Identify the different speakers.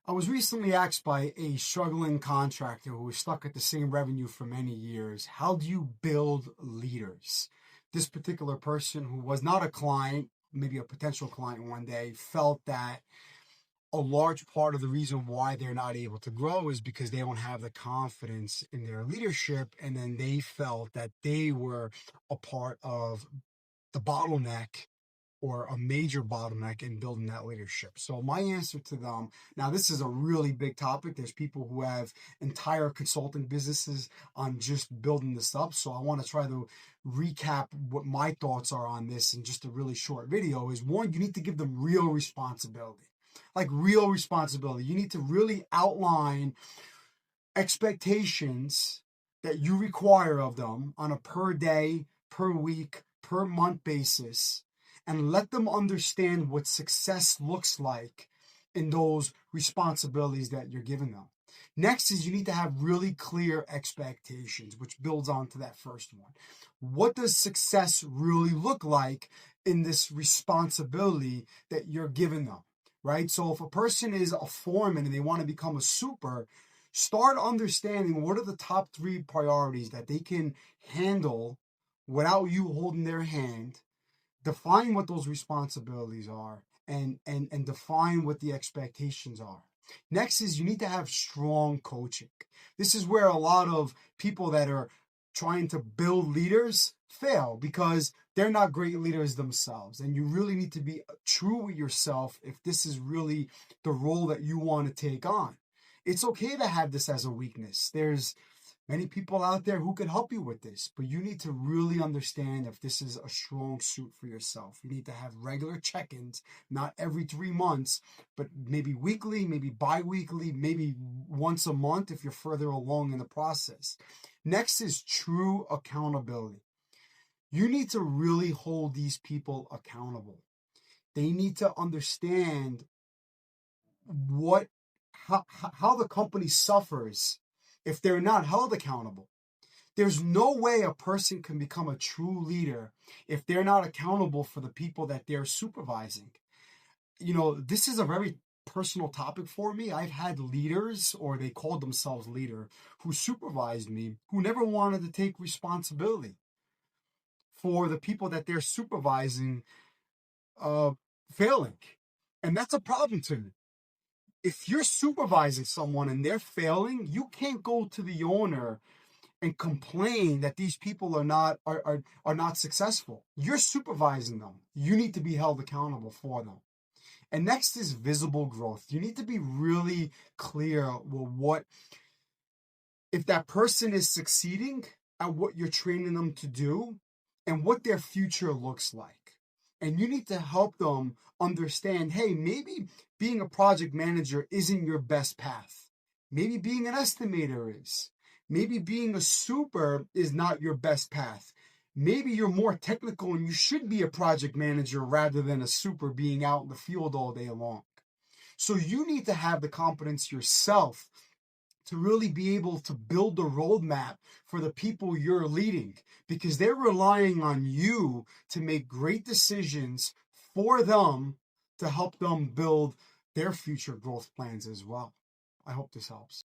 Speaker 1: I was recently asked by a struggling contractor who was stuck at the same revenue for many years, how do you build leaders? This particular person, who was not a client, maybe a potential client one day, felt that a large part of the reason why they're not able to grow is because they don't have the confidence in their leadership. And then they felt that they were a part of the bottleneck, or a major bottleneck in building that leadership. So my answer to them, now this is a really big topic. There's people who have entire consulting businesses on just building this up. So I want to try to recap what my thoughts are on this in just a really short video. Is one, you need to give them real responsibility. Like real responsibility. You need to really outline expectations that you require of them on a per day, per week, per month basis, and let them understand what success looks like in those responsibilities that you're giving them. Next is you need to have really clear expectations, which builds on to that first one. What does success really look like in this responsibility that you're giving them, right? So if a person is a foreman and they want to become a super, start understanding what are the top 3 priorities that they can handle without you holding their hand. Define what those responsibilities are and define what the expectations are. Next is you need to have strong coaching. This is where a lot of people that are trying to build leaders fail because they're not great leaders themselves. And you really need to be true with yourself if this is really the role that you want to take on. It's okay to have this as a weakness. There's many people out there who could help you with this, but you need to really understand if this is a strong suit for yourself. You need to have regular check-ins, not every 3 months, but maybe weekly, maybe bi-weekly, maybe once a month if you're further along in the process. Next is true accountability. You need to really hold these people accountable. They need to understand how the company suffers if they're not held accountable. There's no way a person can become a true leader if they're not accountable for the people that they're supervising. This is a very personal topic for me. I've had leaders, or they called themselves leader, who supervised me, who never wanted to take responsibility for the people that they're supervising failing. And that's a problem to me. If you're supervising someone and they're failing, you can't go to the owner and complain that these people are not successful. You're supervising them. You need to be held accountable for them. And next is visible growth. You need to be really clear with if that person is succeeding at what you're training them to do and what their future looks like. And you need to help them understand, hey, maybe being a project manager isn't your best path. Maybe being an estimator is. Maybe being a super is not your best path. Maybe you're more technical and you should be a project manager rather than a super being out in the field all day long. So you need to have the confidence yourself to really be able to build a roadmap for the people you're leading, because they're relying on you to make great decisions for them to help them build their future growth plans as well. I hope this helps.